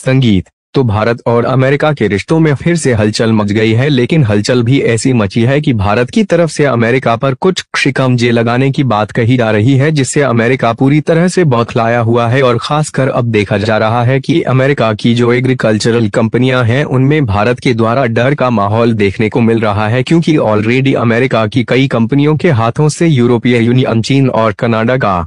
संगीत। तो भारत और अमेरिका के रिश्तों में फिर से हलचल मच गई है, लेकिन हलचल भी ऐसी मची है कि भारत की तरफ से अमेरिका पर कुछ शिकंजे लगाने की बात कही जा रही है, जिससे अमेरिका पूरी तरह से बौखलाया हुआ है। और खासकर अब देखा जा रहा है कि अमेरिका की जो एग्रीकल्चरल कंपनियां हैं उनमें भारत के द्वारा डर का माहौल देखने को मिल रहा है, क्योंकि ऑलरेडी अमेरिका की कई कंपनियों के हाथों से यूरोपीय यूनियन, चीन और कनाडा का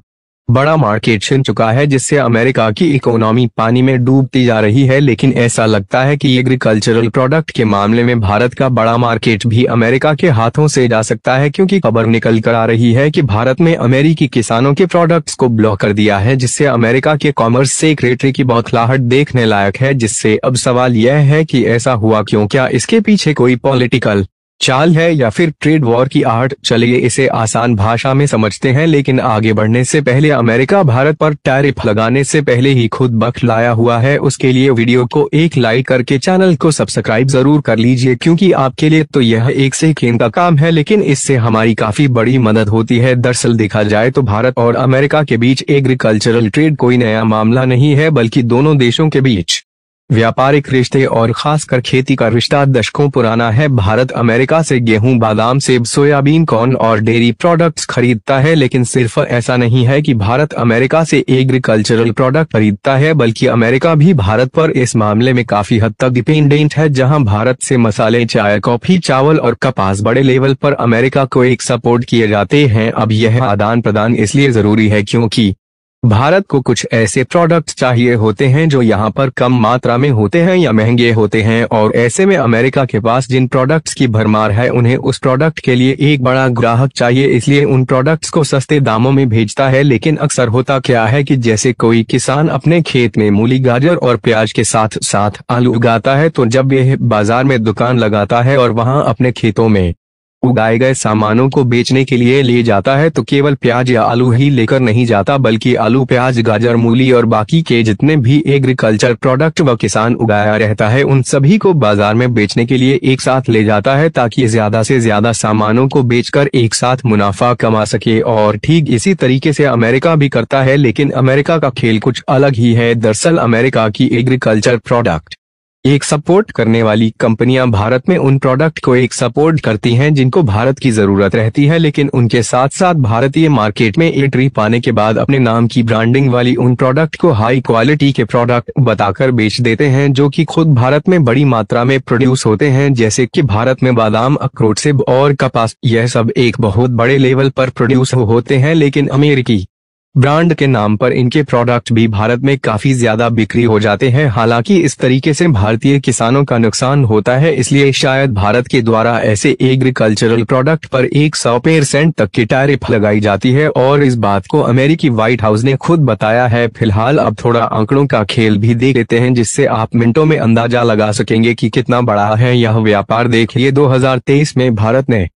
बड़ा मार्केट छिन चुका है, जिससे अमेरिका की इकोनॉमी पानी में डूबती जा रही है। लेकिन ऐसा लगता है कि एग्रीकल्चरल प्रोडक्ट के मामले में भारत का बड़ा मार्केट भी अमेरिका के हाथों से जा सकता है, क्योंकि खबर निकल कर आ रही है कि भारत में अमेरिकी किसानों के प्रोडक्ट्स को ब्लॉक कर दिया है, जिससे अमेरिका के कॉमर्स सेक्रेटरी की बौखलाहट देखने लायक है। जिससे अब सवाल यह है कि ऐसा हुआ क्यों, क्या इसके पीछे कोई पॉलिटिकल चाल है या फिर ट्रेड वॉर की आहट। चलिए इसे आसान भाषा में समझते हैं, लेकिन आगे बढ़ने से पहले अमेरिका भारत पर टैरिफ लगाने से पहले ही खुद बौखलाया हुआ है। उसके लिए वीडियो को एक लाइक करके चैनल को सब्सक्राइब जरूर कर लीजिए, क्योंकि आपके लिए तो यह एक सेकंड का काम है, लेकिन इससे हमारी काफी बड़ी मदद होती है। दरअसल देखा जाए तो भारत और अमेरिका के बीच एग्रीकल्चरल ट्रेड कोई नया मामला नहीं है, बल्कि दोनों देशों के बीच व्यापारिक रिश्ते और खासकर खेती का रिश्ता दशकों पुराना है। भारत अमेरिका से गेहूं, बादाम, सेब, सोयाबीन, कॉर्न और डेयरी प्रोडक्ट्स खरीदता है। लेकिन सिर्फ ऐसा नहीं है कि भारत अमेरिका से एग्रीकल्चरल प्रोडक्ट खरीदता है, बल्कि अमेरिका भी भारत पर इस मामले में काफी हद तक डिपेंडेंट है। जहां भारत से मसाले, चाय, कॉफी, चावल और कपास बड़े लेवल पर अमेरिका को एक सपोर्ट किए जाते हैं। अब यह आदान प्रदान इसलिए जरूरी है क्योंकि भारत को कुछ ऐसे प्रोडक्ट्स चाहिए होते हैं जो यहाँ पर कम मात्रा में होते हैं या महंगे होते हैं, और ऐसे में अमेरिका के पास जिन प्रोडक्ट्स की भरमार है उन्हें उस प्रोडक्ट के लिए एक बड़ा ग्राहक चाहिए, इसलिए उन प्रोडक्ट्स को सस्ते दामों में भेजता है। लेकिन अक्सर होता क्या है कि जैसे कोई किसान अपने खेत में मूली, गाजर और प्याज के साथ साथ आलू उगाता है, तो जब यह बाजार में दुकान लगाता है और वहाँ अपने खेतों में उगाए गए सामानों को बेचने के लिए ले जाता है, तो केवल प्याज या आलू ही लेकर नहीं जाता, बल्कि आलू, प्याज, गाजर, मूली और बाकी के जितने भी एग्रीकल्चर प्रोडक्ट वह किसान उगाया रहता है उन सभी को बाजार में बेचने के लिए एक साथ ले जाता है, ताकि ज्यादा से ज्यादा सामानों को बेचकर एक साथ मुनाफा कमा सके। और ठीक इसी तरीके से अमेरिका भी करता है, लेकिन अमेरिका का खेल कुछ अलग ही है। दरअसल अमेरिका की एग्रीकल्चर प्रोडक्ट एक सपोर्ट करने वाली कंपनियां भारत में उन प्रोडक्ट को एक सपोर्ट करती हैं जिनको भारत की जरूरत रहती है, लेकिन उनके साथ साथ भारतीय मार्केट में एंट्री पाने के बाद अपने नाम की ब्रांडिंग वाली उन प्रोडक्ट को हाई क्वालिटी के प्रोडक्ट बताकर बेच देते हैं, जो कि खुद भारत में बड़ी मात्रा में प्रोड्यूस होते हैं। जैसे कि भारत में बादाम, अखरोट, सेब और कपास, यह सब एक बहुत बड़े लेवल पर प्रोड्यूस होते हैं, लेकिन अमेरिकी ब्रांड के नाम पर इनके प्रोडक्ट भी भारत में काफी ज्यादा बिक्री हो जाते हैं। हालांकि इस तरीके से भारतीय किसानों का नुकसान होता है, इसलिए शायद भारत के द्वारा ऐसे एग्रीकल्चरल प्रोडक्ट पर 100% तक की टैरिफ लगाई जाती है, और इस बात को अमेरिकी व्हाइट हाउस ने खुद बताया है। फिलहाल अब थोड़ा आंकड़ों का खेल भी देख लेते हैं, जिससे आप मिनटों में अंदाजा लगा सकेंगे कि कितना बड़ा है यह व्यापार। देखिए 2023 में भारत ने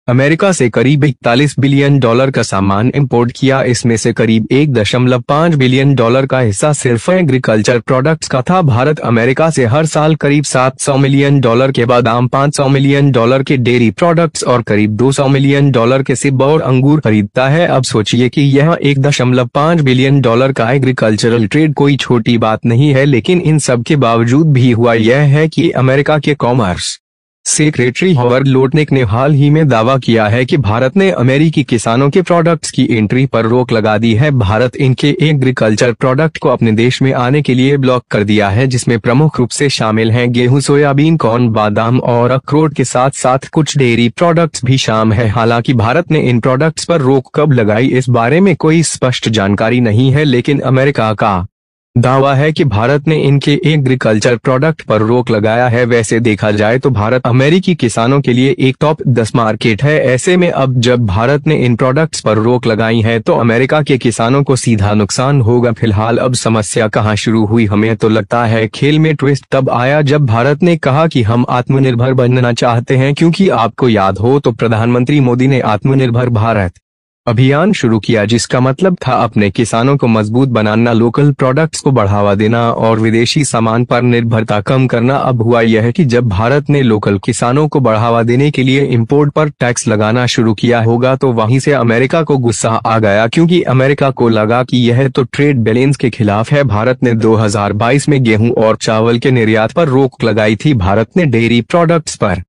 अमेरिका से करीब 41 बिलियन डॉलर का सामान इंपोर्ट किया। इसमें से करीब 1.5 बिलियन डॉलर का हिस्सा सिर्फ एग्रीकल्चर प्रोडक्ट्स का था। भारत अमेरिका से हर साल करीब 700 मिलियन डॉलर के बादाम, 500 मिलियन डॉलर के डेयरी प्रोडक्ट्स और करीब 200 मिलियन डॉलर के सेब और अंगूर खरीदता है। अब सोचिए कि यह 1.5 बिलियन डॉलर का एग्रीकल्चरल ट्रेड कोई छोटी बात नहीं है, लेकिन इन सब के बावजूद भी हुआ यह है कि अमेरिका के कॉमर्स सेक्रेटरी हॉवर्ड लोटनिक ने हाल ही में दावा किया है कि भारत ने अमेरिकी किसानों के प्रोडक्ट्स की एंट्री पर रोक लगा दी है। भारत इनके एग्रीकल्चर प्रोडक्ट को अपने देश में आने के लिए ब्लॉक कर दिया है, जिसमें प्रमुख रूप से शामिल हैं गेहूं, सोयाबीन, कॉर्न, बादाम और अखरोट के साथ साथ कुछ डेयरी प्रोडक्ट्स भी शामिल है। हालांकि भारत ने इन प्रोडक्ट्स पर रोक कब लगाई इस बारे में कोई स्पष्ट जानकारी नहीं है, लेकिन अमेरिका का दावा है कि भारत ने इनके एग्रीकल्चर प्रोडक्ट पर रोक लगाया है। वैसे देखा जाए तो भारत अमेरिकी किसानों के लिए एक टॉप 10 मार्केट है। ऐसे में अब जब भारत ने इन प्रोडक्ट्स पर रोक लगाई है तो अमेरिका के किसानों को सीधा नुकसान होगा। फिलहाल अब समस्या कहां शुरू हुई, हमें तो लगता है खेल में ट्विस्ट तब आया जब भारत ने कहा कि हम आत्मनिर्भर बनना चाहते हैं, क्योंकि आपको याद हो तो प्रधानमंत्री मोदी ने आत्मनिर्भर भारत अभियान शुरू किया, जिसका मतलब था अपने किसानों को मजबूत बनाना, लोकल प्रोडक्ट्स को बढ़ावा देना और विदेशी सामान पर निर्भरता कम करना। अब हुआ यह कि जब भारत ने लोकल किसानों को बढ़ावा देने के लिए इंपोर्ट पर टैक्स लगाना शुरू किया होगा तो वहीं से अमेरिका को गुस्सा आ गया, क्योंकि अमेरिका को लगा कि यह तो ट्रेड बैलेंस के खिलाफ है। भारत ने 2022 में गेहूं और चावल के निर्यात पर रोक लगाई थी। भारत ने डेयरी प्रोडक्ट्स पर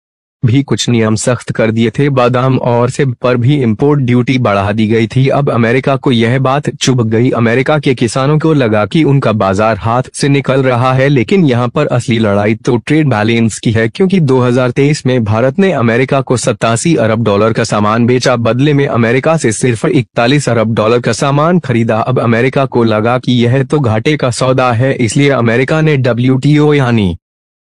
भी कुछ नियम सख्त कर दिए थे। बादाम और सेब पर भी इंपोर्ट ड्यूटी बढ़ा दी गई थी। अब अमेरिका को यह बात चुभ गई। अमेरिका के किसानों को लगा कि उनका बाजार हाथ से निकल रहा है, लेकिन यहाँ पर असली लड़ाई तो ट्रेड बैलेंस की है, क्योंकि 2023 में भारत ने अमेरिका को $87 अरब का सामान बेचा, बदले में अमेरिका से सिर्फ $41 अरब का सामान खरीदा। अब अमेरिका को लगा कि यह तो घाटे का सौदा है, इसलिए अमेरिका ने WTO यानी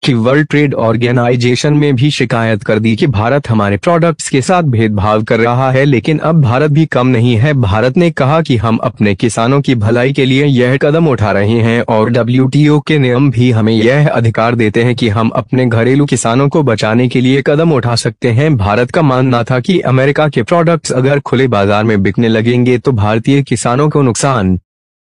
कि वर्ल्ड ट्रेड ऑर्गेनाइजेशन में भी शिकायत कर दी कि भारत हमारे प्रोडक्ट्स के साथ भेदभाव कर रहा है। लेकिन अब भारत भी कम नहीं है। भारत ने कहा कि हम अपने किसानों की भलाई के लिए यह कदम उठा रहे हैं और WTO के नियम भी हमें यह अधिकार देते हैं कि हम अपने घरेलू किसानों को बचाने के लिए कदम उठा सकते हैं। भारत का मानना था कि अमेरिका के प्रोडक्ट्स अगर खुले बाजार में बिकने लगेंगे तो भारतीय किसानों को नुकसान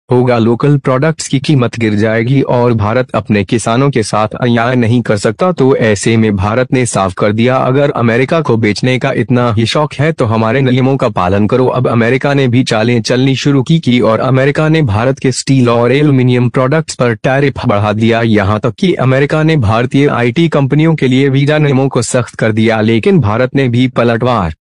होगा, लोकल प्रोडक्ट्स की कीमत गिर जाएगी और भारत अपने किसानों के साथ अन्याय नहीं कर सकता। तो ऐसे में भारत ने साफ कर दिया, अगर अमेरिका को बेचने का इतना ही शौक है तो हमारे नियमों का पालन करो। अब अमेरिका ने भी चालें चलनी शुरू की और अमेरिका ने भारत के स्टील और एल्यूमिनियम प्रोडक्ट्स पर टैरिफ बढ़ा दिया। यहाँ तक कि अमेरिका ने भारतीय IT कंपनियों के लिए वीजा नियमों को सख्त कर दिया, लेकिन भारत ने भी पलटवार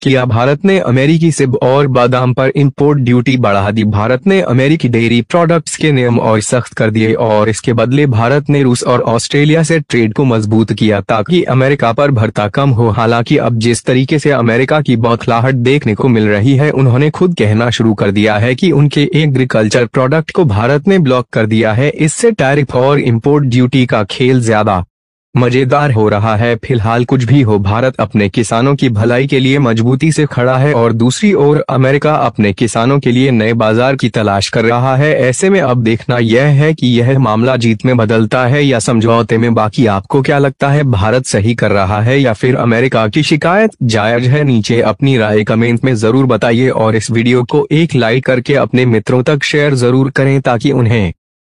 किया। भारत ने अमेरिकी सेब और बादाम पर इंपोर्ट ड्यूटी बढ़ा दी। भारत ने अमेरिकी डेयरी प्रोडक्ट्स के नियम और सख्त कर दिए और इसके बदले भारत ने रूस और ऑस्ट्रेलिया से ट्रेड को मजबूत किया ताकि अमेरिका पर भरता कम हो। हालांकि अब जिस तरीके से अमेरिका की बौखलाहट देखने को मिल रही है, उन्होंने खुद कहना शुरू कर दिया है कि उनके एग्रीकल्चर प्रोडक्ट को भारत ने ब्लॉक कर दिया है। इससे टैरिफ और इंपोर्ट ड्यूटी का खेल ज्यादा मजेदार हो रहा है। फिलहाल कुछ भी हो, भारत अपने किसानों की भलाई के लिए मजबूती से खड़ा है और दूसरी ओर अमेरिका अपने किसानों के लिए नए बाजार की तलाश कर रहा है। ऐसे में अब देखना यह है कि यह मामला जीत में बदलता है या समझौते में। बाकी आपको क्या लगता है, भारत सही कर रहा है या फिर अमेरिका की शिकायत जायज है? नीचे अपनी राय कमेंट में जरूर बताइए और इस वीडियो को एक लाइक करके अपने मित्रों तक शेयर जरूर करें ताकि उन्हें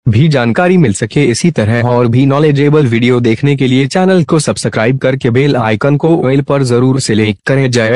भी जानकारी मिल सके। इसी तरह और भी नॉलेजेबल वीडियो देखने के लिए चैनल को सब्सक्राइब करके बेल आइकन को ऑल पर जरूर सिलेक्ट करें। जय